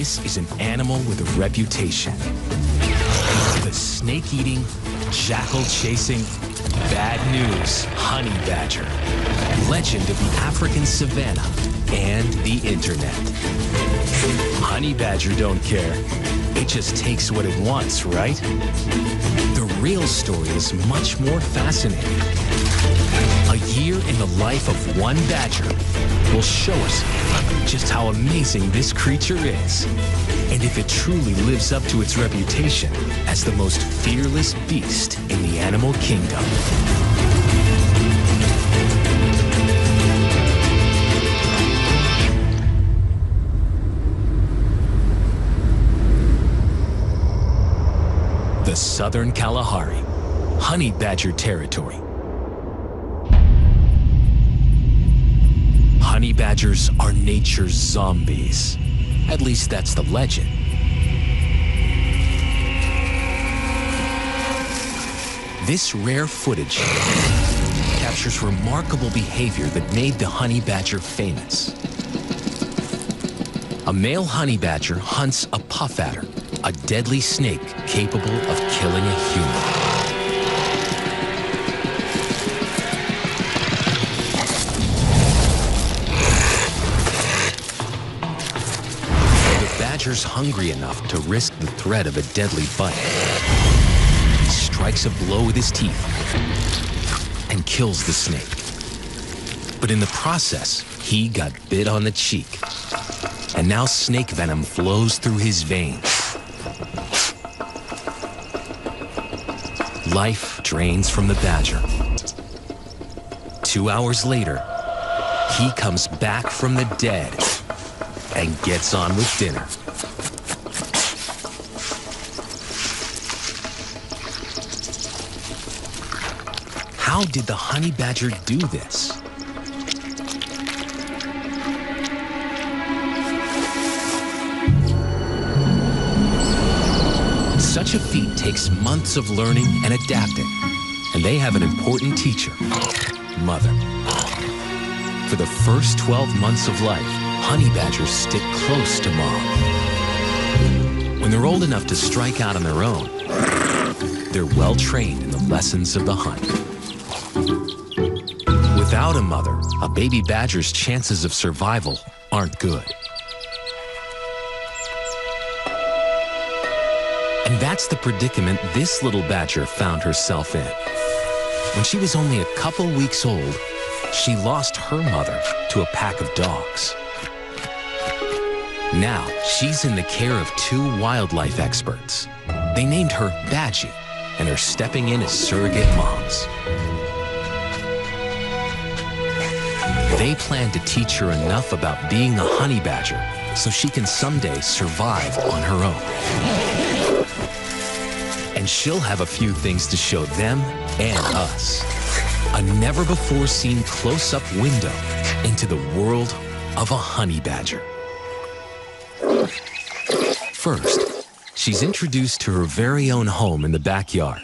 This is an animal with a reputation. The snake-eating, jackal-chasing, bad news honey badger. Legend of the African savanna and the internet. Honey badger don't care. It just takes what it wants, right? The real story is much more fascinating. A year in the life of one badger will show us just how amazing this creature is, and if it truly lives up to its reputation as the most fearless beast in the animal kingdom. The Southern Kalahari, honey badger territory. Honey badgers are nature's zombies. At least that's the legend. This rare footage captures remarkable behavior that made the honey badger famous. A male honey badger hunts a puff adder, a deadly snake capable of killing a human. Badger's hungry enough to risk the threat of a deadly bite. He strikes a blow with his teeth and kills the snake. But in the process, he got bit on the cheek, and now snake venom flows through his veins. Life drains from the badger. 2 hours later, he comes back from the dead and gets on with dinner. How did the honey badger do this? Such a feat takes months of learning and adapting, and they have an important teacher, mother. For the first 12 months of life, honey badgers stick close to mom. When they're old enough to strike out on their own, they're well trained in the lessons of the hunt. Without a mother, a baby badger's chances of survival aren't good. And that's the predicament this little badger found herself in. When she was only a couple weeks old, she lost her mother to a pack of dogs. Now, she's in the care of 2 wildlife experts. They named her Badgie and are stepping in as surrogate moms. They plan to teach her enough about being a honey badger so she can someday survive on her own. And she'll have a few things to show them and us. A never-before-seen close-up window into the world of a honey badger. First, she's introduced to her very own home in the backyard.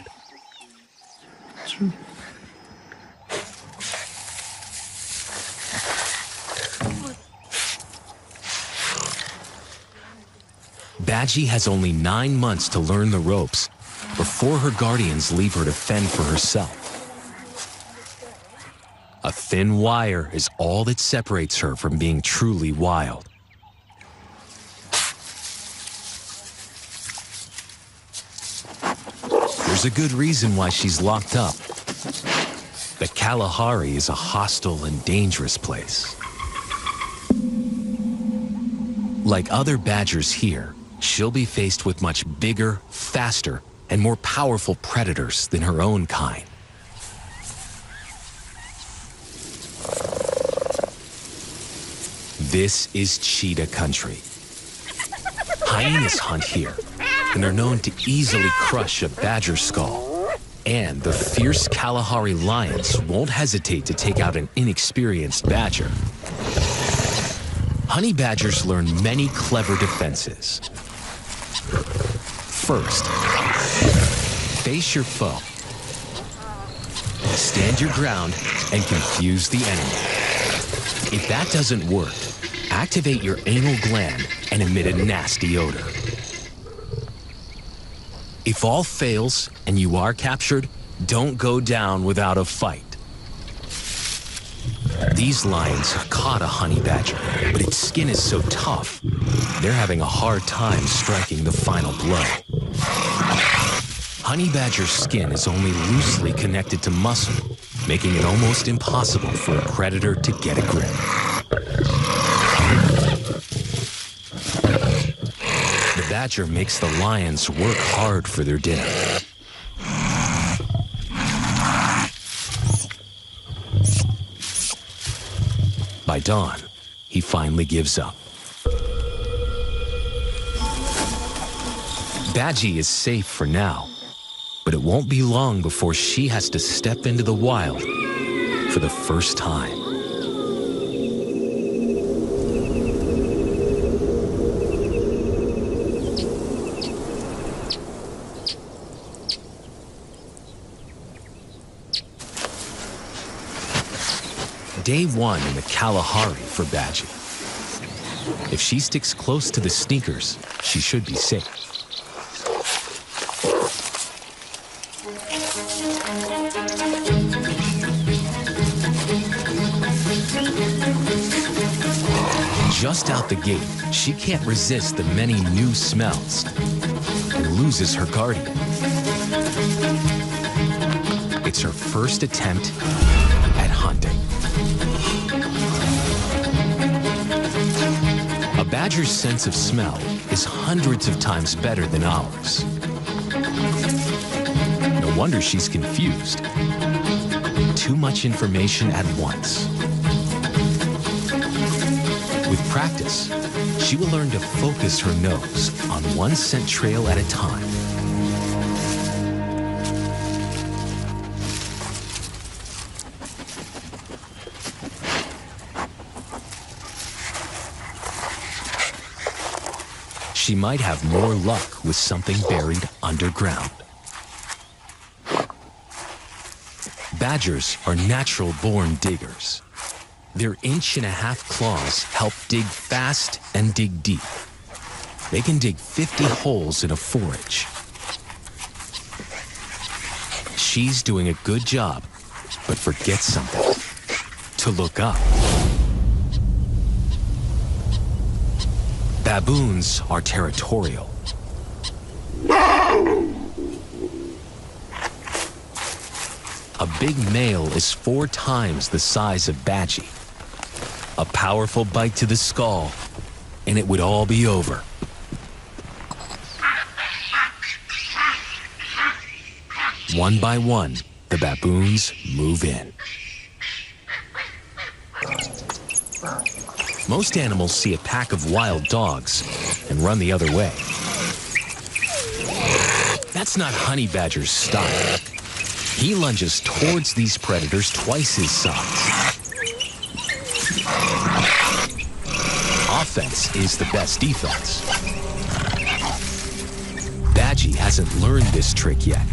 Badgie has only 9 months to learn the ropes before her guardians leave her to fend for herself. A thin wire is all that separates her from being truly wild. There's a good reason why she's locked up. The Kalahari is a hostile and dangerous place. Like other badgers here, she'll be faced with much bigger, faster, and more powerful predators than her own kind. This is cheetah country. Hyenas hunt here, and are known to easily crush a badger skull. And the fierce Kalahari lions won't hesitate to take out an inexperienced badger. Honey badgers learn many clever defenses. First, face your foe. Stand your ground and confuse the enemy. If that doesn't work, activate your anal gland and emit a nasty odor. If all fails and you are captured, don't go down without a fight. These lions have caught a honey badger, but its skin is so tough, they're having a hard time striking the final blow. Honey badger's skin is only loosely connected to muscle, making it almost impossible for a predator to get a grip. The badger makes the lions work hard for their dinner. By dawn, he finally gives up. Badgie is safe for now, but it won't be long before she has to step into the wild for the first time. Day one in the Kalahari for Badgie. If she sticks close to the sneakers, she should be safe. Just out the gate, she can't resist the many new smells and loses her guardian. It's her first attempt at hunting. A badger's sense of smell is hundreds of times better than ours. No wonder she's confused. Too much information at once. With practice, she will learn to focus her nose on one scent trail at a time. She might have more luck with something buried underground. Badgers are natural-born diggers. Their inch-and-a-half claws help dig fast and dig deep. They can dig 50 holes in a forage. She's doing a good job, but forgets something: to look up. Baboons are territorial. A big male is 4 times the size of Badgie. A powerful bite to the skull, and it would all be over. One by one, the baboons move in. Most animals see a pack of wild dogs and run the other way. That's not Honey Badger's style. He lunges towards these predators twice his size. Offense is the best defense. Badgie hasn't learned this trick yet.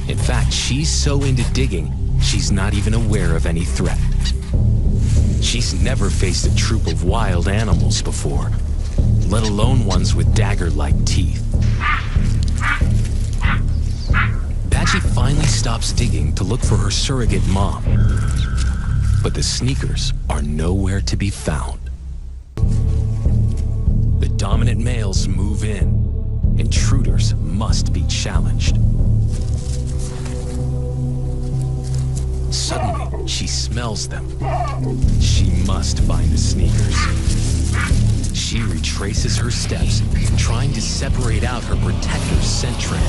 In fact, she's so into digging, she's not even aware of any threat. She's never faced a troop of wild animals before, let alone ones with dagger-like teeth. Badgie finally stops digging to look for her surrogate mom, but the sneakers are nowhere to be found. The dominant males move in. Intruders must be challenged. Suddenly, she smells them. She must find the sneakers. She retraces her steps, trying to separate out her protector's scent trail.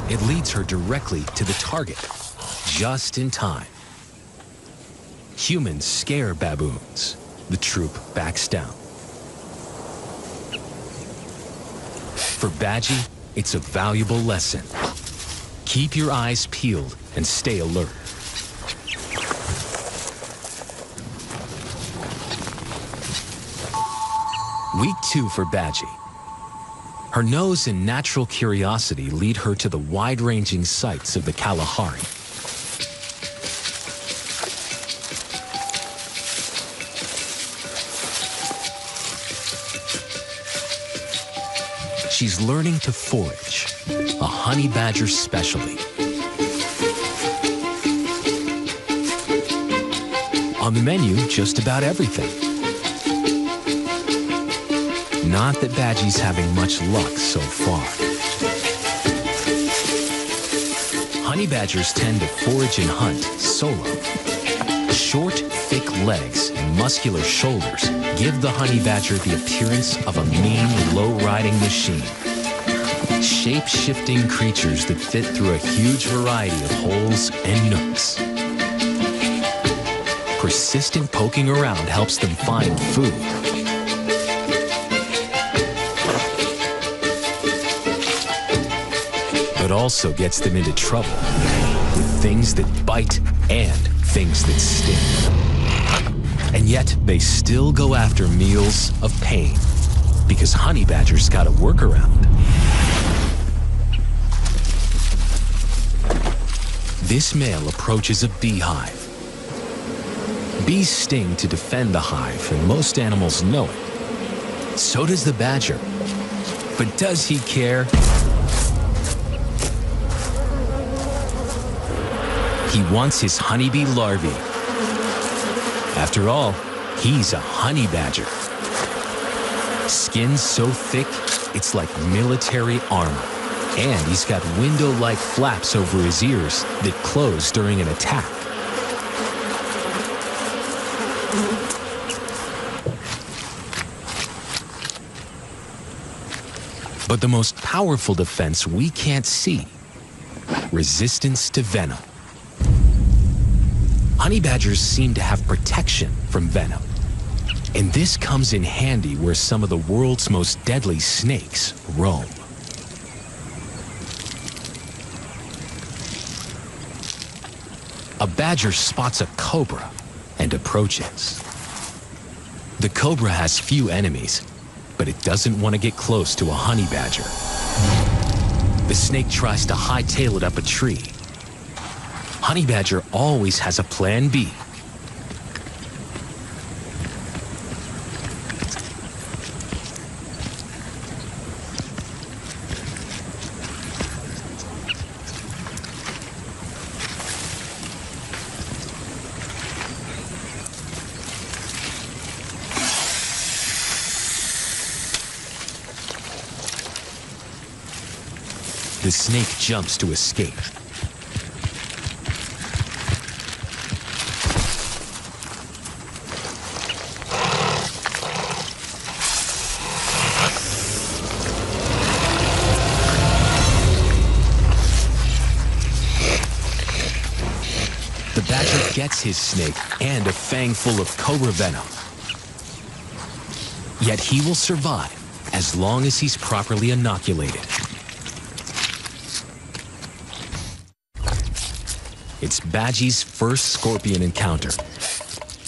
It leads her directly to the target, just in time. Humans scare baboons. The troop backs down. For Badgie, it's a valuable lesson. Keep your eyes peeled and stay alert. Week 2 for Badgie. Her nose and natural curiosity lead her to the wide-ranging sights of the Kalahari. She's learning to forage, a honey badger specialty. On the menu, just about everything. Not that Badgie's having much luck so far. Honey badgers tend to forage and hunt solo. Short, thick legs and muscular shoulders give the honey badger the appearance of a mean, low-riding machine. Shape-shifting creatures that fit through a huge variety of holes and nooks. Persistent poking around helps them find food. But also gets them into trouble with things that bite and things that sting. And yet, they still go after meals of pain because honey badgers got a workaround. This male approaches a beehive. Bees sting to defend the hive, and most animals know it. So does the badger. But does he care? He wants his honeybee larvae. After all, he's a honey badger. Skin so thick, it's like military armor. And he's got window-like flaps over his ears that close during an attack. But the most powerful defense we can't see: resistance to venom. Honey badgers seem to have protection from venom. And this comes in handy where some of the world's most deadly snakes roam. A badger spots a cobra and approaches. The cobra has few enemies, but it doesn't want to get close to a honey badger. The snake tries to hightail it up a tree. Honey badger always has a plan B. The snake jumps to escape. The badger gets his snake and a fang full of cobra venom. Yet he will survive as long as he's properly inoculated. It's Badgie's first scorpion encounter.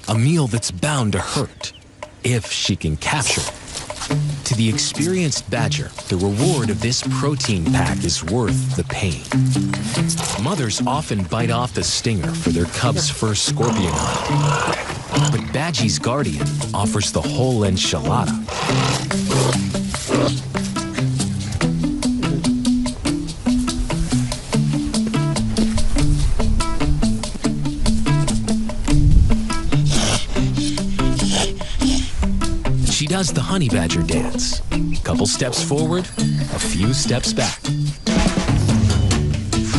A meal that's bound to hurt, if she can capture it. To the experienced badger, the reward of this protein pack is worth the pain. Mothers often bite off the stinger for their cub's first scorpion hunt. But Badgie's guardian offers the whole enchilada. She does the honey badger dance. Couple steps forward, a few steps back.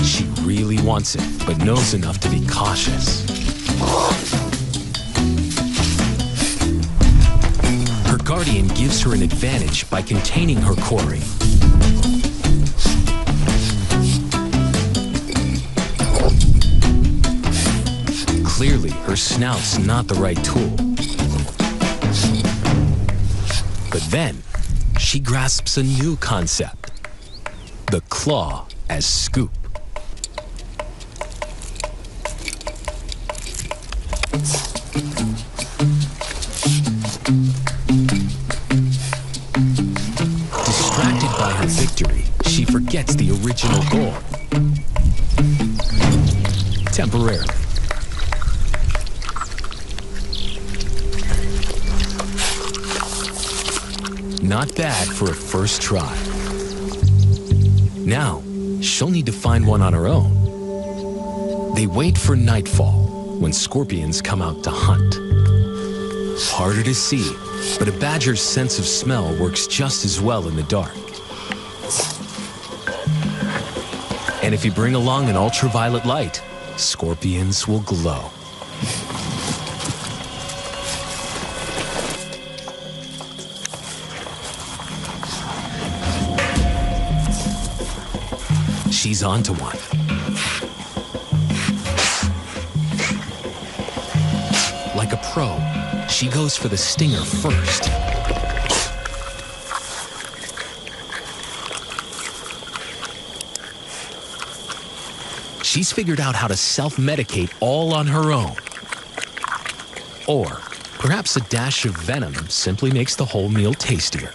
She really wants it, but knows enough to be cautious. Her guardian gives her an advantage by containing her quarry. Clearly, her snout's not the right tool. But then, she grasps a new concept: the claw as scoop. Distracted by her victory, she forgets the original goal. Temporarily. Not bad for a first try. Now, she'll need to find one on her own. They wait for nightfall, when scorpions come out to hunt. Harder to see, but a badger's sense of smell works just as well in the dark. And if you bring along an ultraviolet light, scorpions will glow. She's onto one. Like a pro, she goes for the stinger first. She's figured out how to self-medicate all on her own. Or perhaps a dash of venom simply makes the whole meal tastier.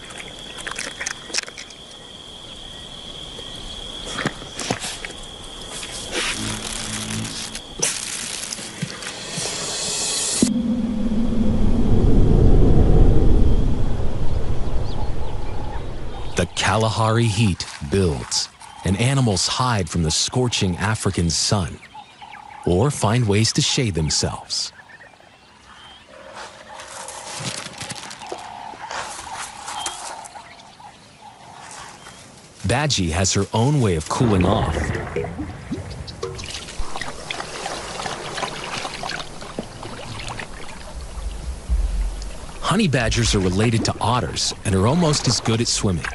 The Kalahari heat builds, and animals hide from the scorching African sun, or find ways to shade themselves. Badgie has her own way of cooling off. Honey badgers are related to otters and are almost as good at swimming.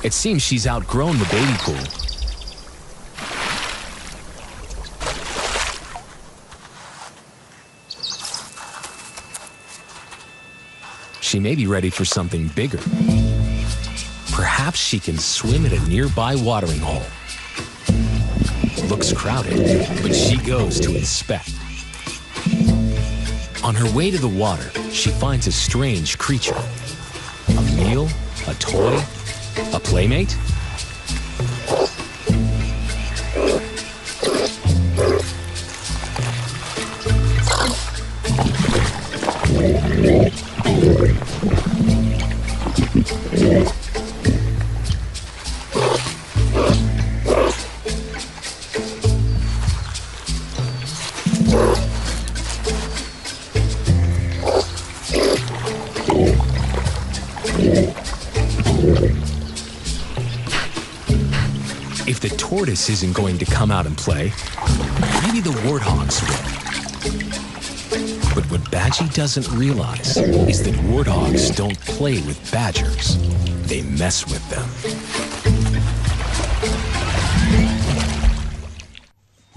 It seems she's outgrown the baby pool. She may be ready for something bigger. Perhaps she can swim at a nearby watering hole. Looks crowded, but she goes to inspect. On her way to the water, she finds a strange creature. A meal? A toy? A playmate? If the tortoise isn't going to come out and play, maybe the warthogs will. But what Badgie doesn't realize is that warthogs don't play with badgers. They mess with them.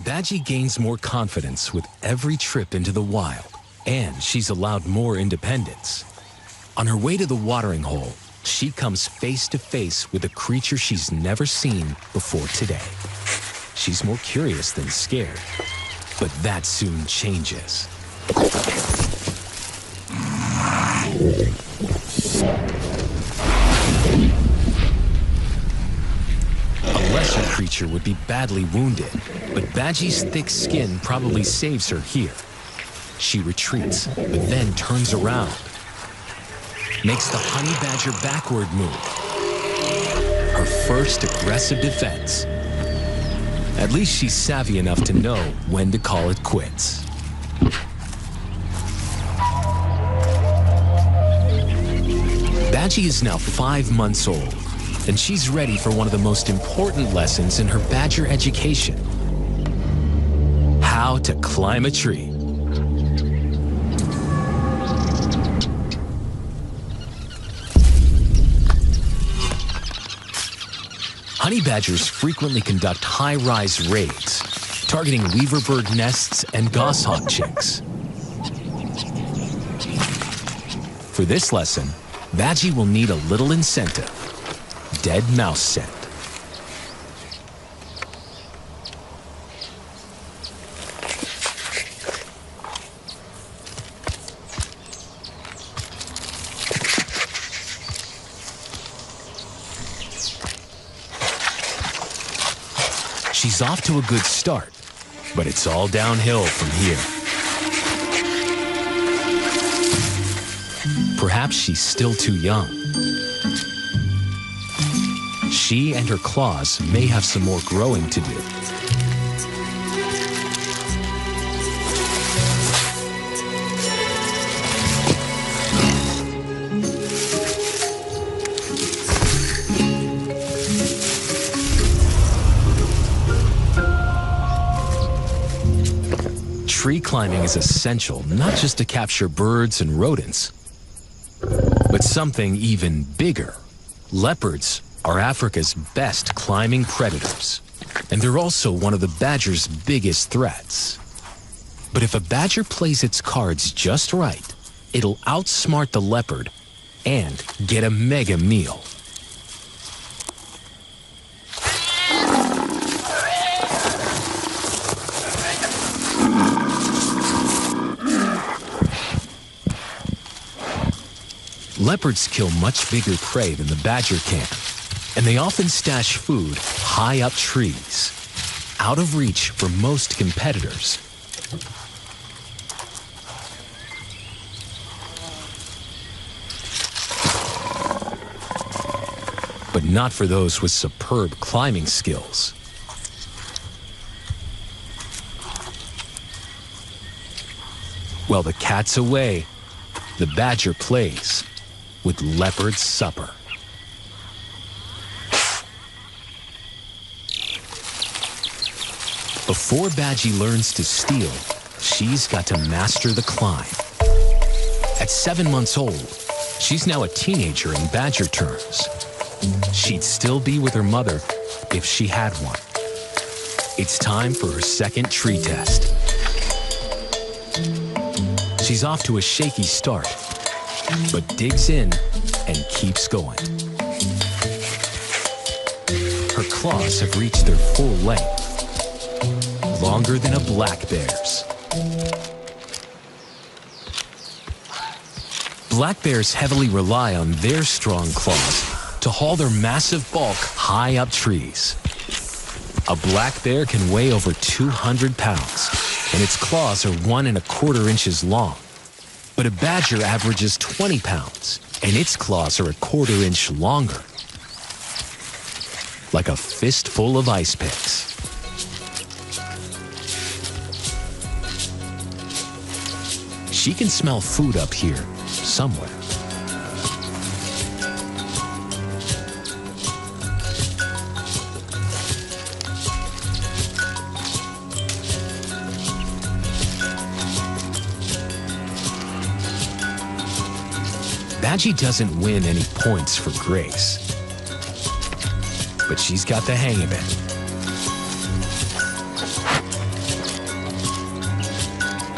Badgie gains more confidence with every trip into the wild, and she's allowed more independence. On her way to the watering hole, she comes face to face with a creature she's never seen before today. She's more curious than scared, but that soon changes. A lesser creature would be badly wounded, but Badgie's thick skin probably saves her here. She retreats, but then turns around. Makes the honey badger backward move. Her first aggressive defense. At least she's savvy enough to know when to call it quits. Badgie is now 5 months old, and she's ready for one of the most important lessons in her badger education: how to climb a tree. Honey badgers frequently conduct high-rise raids, targeting weaverbird nests and goshawk chicks. For this lesson, Badgie will need a little incentive: dead mouse scent. She's off to a good start, but it's all downhill from here. Perhaps she's still too young. She and her claws may have some more growing to do. Tree climbing is essential not just to capture birds and rodents, but something even bigger. Leopards are Africa's best climbing predators, and they're also one of the badger's biggest threats. But if a badger plays its cards just right, it'll outsmart the leopard and get a mega meal. Leopards kill much bigger prey than the badger can, and they often stash food high up trees, out of reach for most competitors. But not for those with superb climbing skills. While the cat's away, the badger plays with leopard supper. Before Badgie learns to steal, she's got to master the climb. At 7 months old, she's now a teenager in badger terms. She'd still be with her mother if she had one. It's time for her second tree test. She's off to a shaky start, but digs in and keeps going. Her claws have reached their full length, longer than a black bear's. Black bears heavily rely on their strong claws to haul their massive bulk high up trees. A black bear can weigh over 200 pounds, and its claws are 1 1/4 inches long. But a badger averages 20 pounds, and its claws are 1/4 inch longer. Like a fistful of ice picks. She can smell food up here, somewhere. Badgie doesn't win any points for grace, but she's got the hang of it.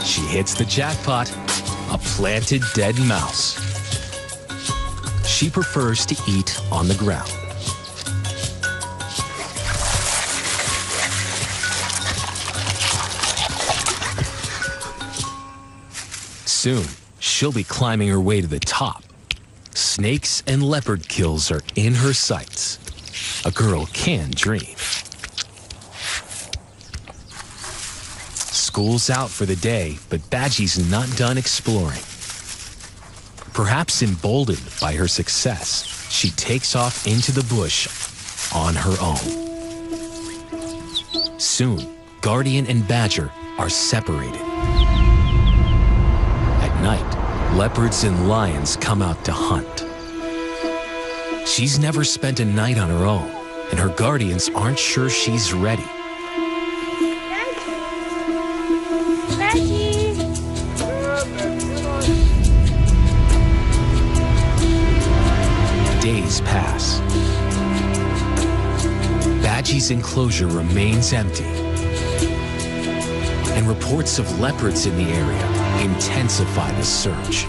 She hits the jackpot, a planted dead mouse. She prefers to eat on the ground. Soon, she'll be climbing her way to the top. Snakes and leopard kills are in her sights. A girl can dream. School's out for the day, but Badgie's not done exploring. Perhaps emboldened by her success, she takes off into the bush on her own. Soon, Guardian and Badger are separated. At night, leopards and lions come out to hunt. She's never spent a night on her own, and her guardians aren't sure she's ready. Days pass. Badgie's enclosure remains empty, and reports of leopards in the area intensify the search.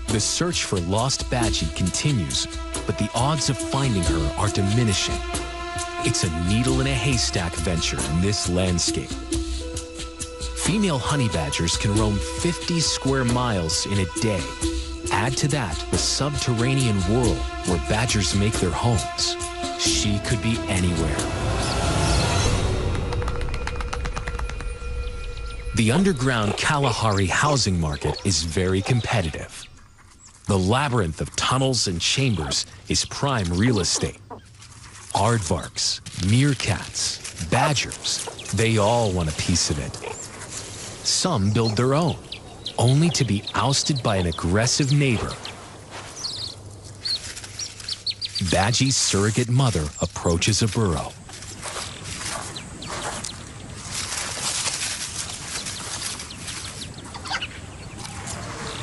The search for lost Badgie continues, but the odds of finding her are diminishing. It's a needle in a haystack venture in this landscape. Female honey badgers can roam 50 square miles in a day. Add to that the subterranean world where badgers make their homes. She could be anywhere. The underground Kalahari housing market is very competitive. The labyrinth of tunnels and chambers is prime real estate. Aardvarks, meerkats, badgers, they all want a piece of it. Some build their own, only to be ousted by an aggressive neighbor. Badgie's surrogate mother approaches a burrow.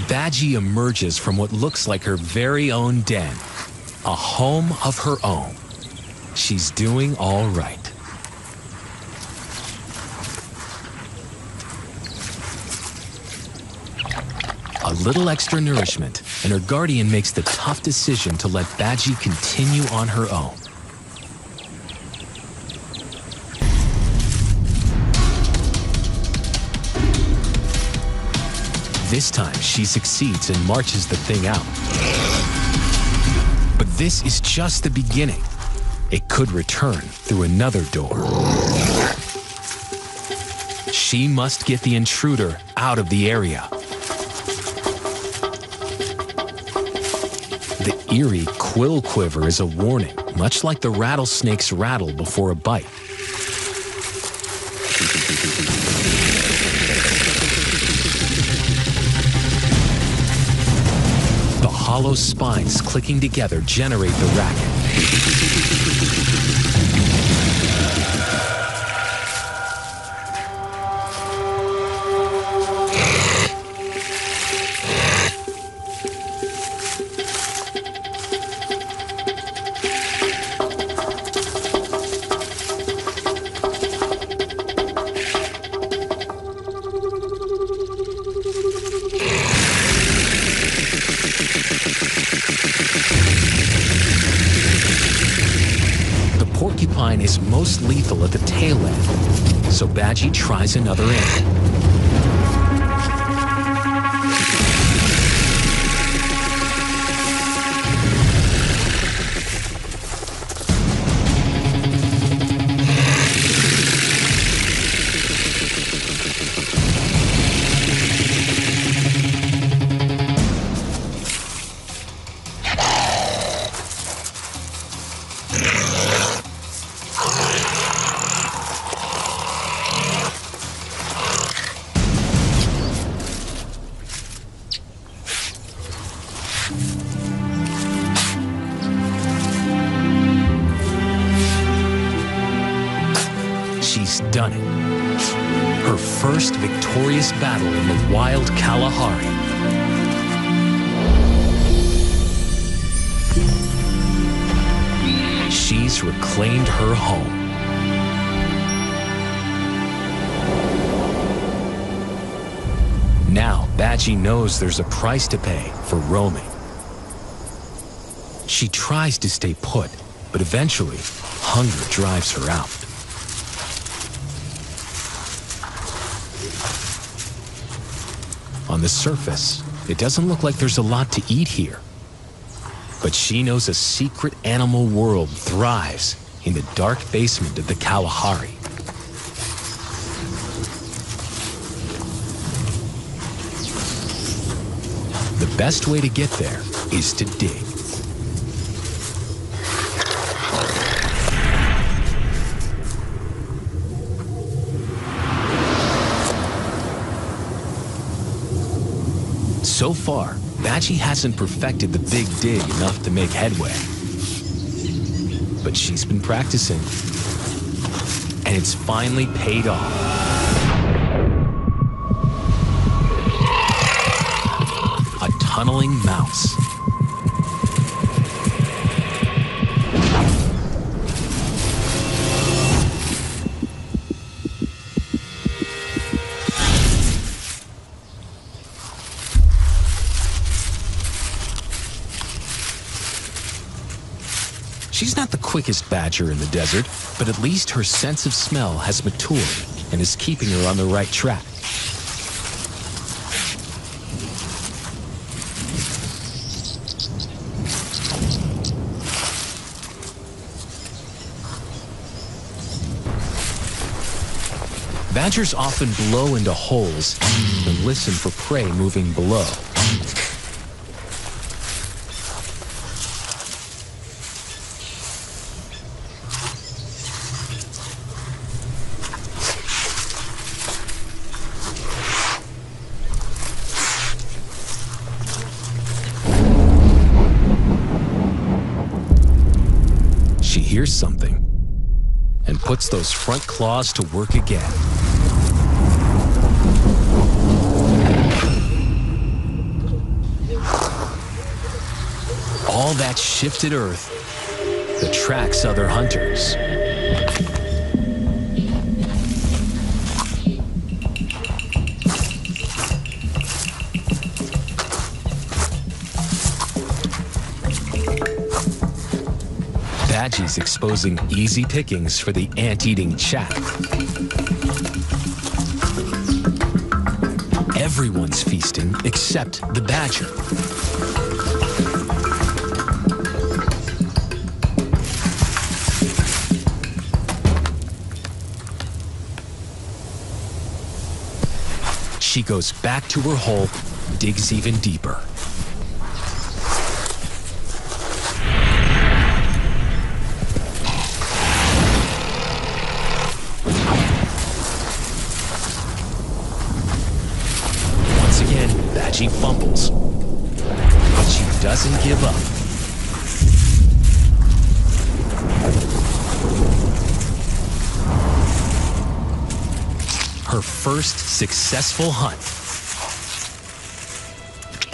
Badgie emerges from what looks like her very own den, a home of her own. She's doing all right. A little extra nourishment, and her guardian makes the tough decision to let Badgie continue on her own. This time, she succeeds and marches the thing out. But this is just the beginning. It could return through another door. She must get the intruder out of the area. The eerie quill quiver is a warning, much like the rattlesnake's rattle before a bite. The hollow spines clicking together generate the racket. Porcupine is most lethal at the tail end, so Badgie tries another angle. She's done it. Her first victorious battle in the wild Kalahari. She's reclaimed her home. Now, Badgie knows there's a price to pay for roaming. She tries to stay put, but eventually, hunger drives her out. On the surface, it doesn't look like there's a lot to eat here. But she knows a secret animal world thrives in the dark basement of the Kalahari. The best way to get there is to dig. So far, Badgie hasn't perfected the big dig enough to make headway. But she's been practicing, and it's finally paid off. A tunneling mouse. She's not the quickest badger in the desert, but at least her sense of smell has matured and is keeping her on the right track. Badgers often blow into holes and listen for prey moving below. She hears something and puts those front claws to work again. All that shifted earth attracts other hunters. Badgie's exposing easy pickings for the ant-eating chat. Everyone's feasting except the badger. She goes back to her hole, digs even deeper. Once again, Badgie fumbles, but she doesn't give up. Her first successful hunt.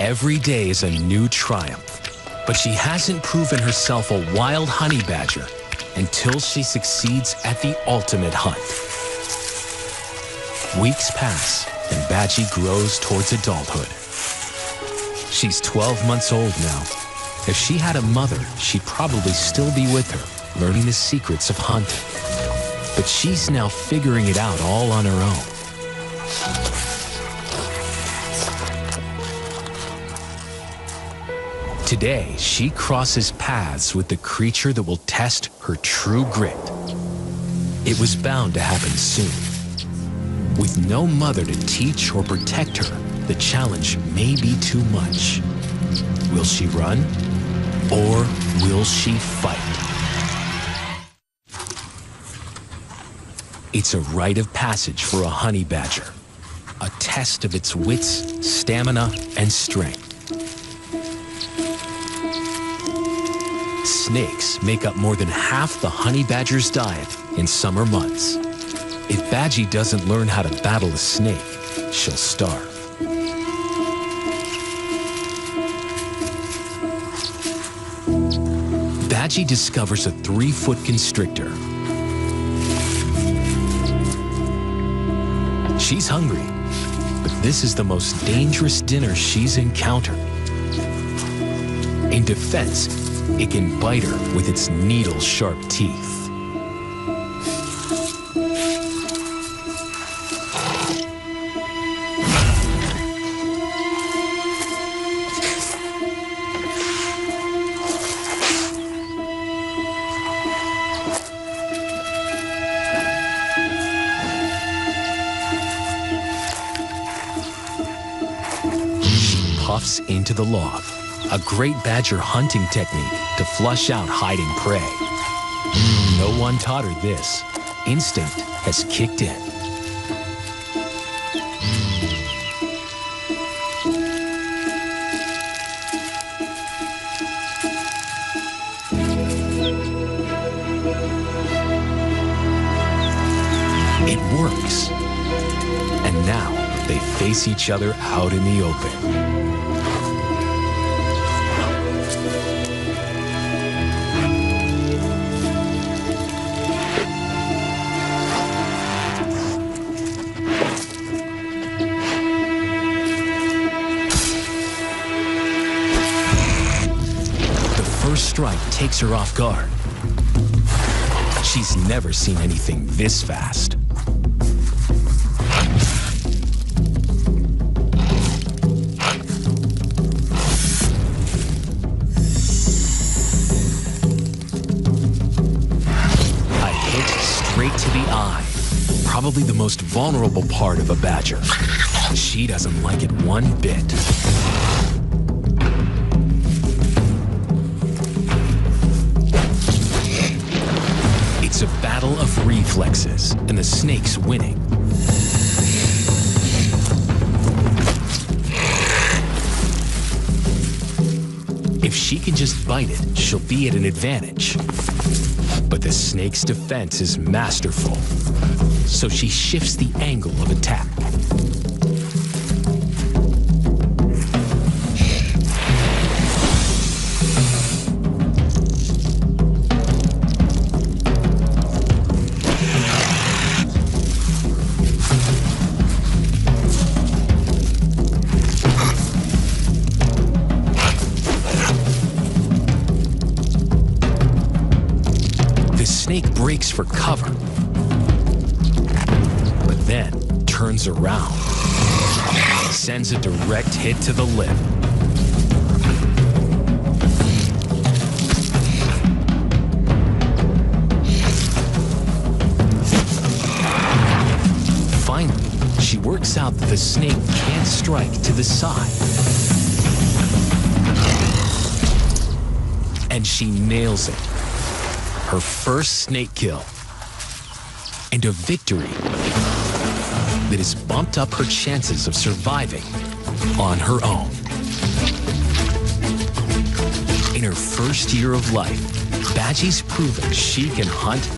Every day is a new triumph, but she hasn't proven herself a wild honey badger until she succeeds at the ultimate hunt. Weeks pass and Badgie grows towards adulthood. She's 12 months old now. If she had a mother, she'd probably still be with her, learning the secrets of hunting. But she's now figuring it out all on her own. Today, she crosses paths with the creature that will test her true grit. It was bound to happen soon. With no mother to teach or protect her, the challenge may be too much. Will she run, or will she fight? It's a rite of passage for a honey badger, a test of its wits, stamina, and strength. Snakes make up more than half the honey badger's diet in summer months. If Badgie doesn't learn how to battle a snake, she'll starve. Badgie discovers a 3-foot constrictor. She's hungry, but this is the most dangerous dinner she's encountered. In defense, it can bite her with its needle-sharp teeth. Puffs into the log, a great badger hunting technique to flush out hiding prey. No one taught her this. Instinct has kicked in. It works. And now they face each other out in the open. First strike takes her off guard. She's never seen anything this fast. A hit straight to the eye. probably the most vulnerable part of a badger. She doesn't like it one bit. It's a battle of reflexes, and the snake's winning. If she can just bite it, she'll be at an advantage. But the snake's defense is masterful, so she shifts the angle of attack. The snake breaks for cover, but then turns around, sends a direct hit to the lip. Finally, she works out that the snake can't strike to the side. And she nails it. Her first snake kill, and a victory that has bumped up her chances of surviving on her own. In her first year of life, Badgie's proven she can hunt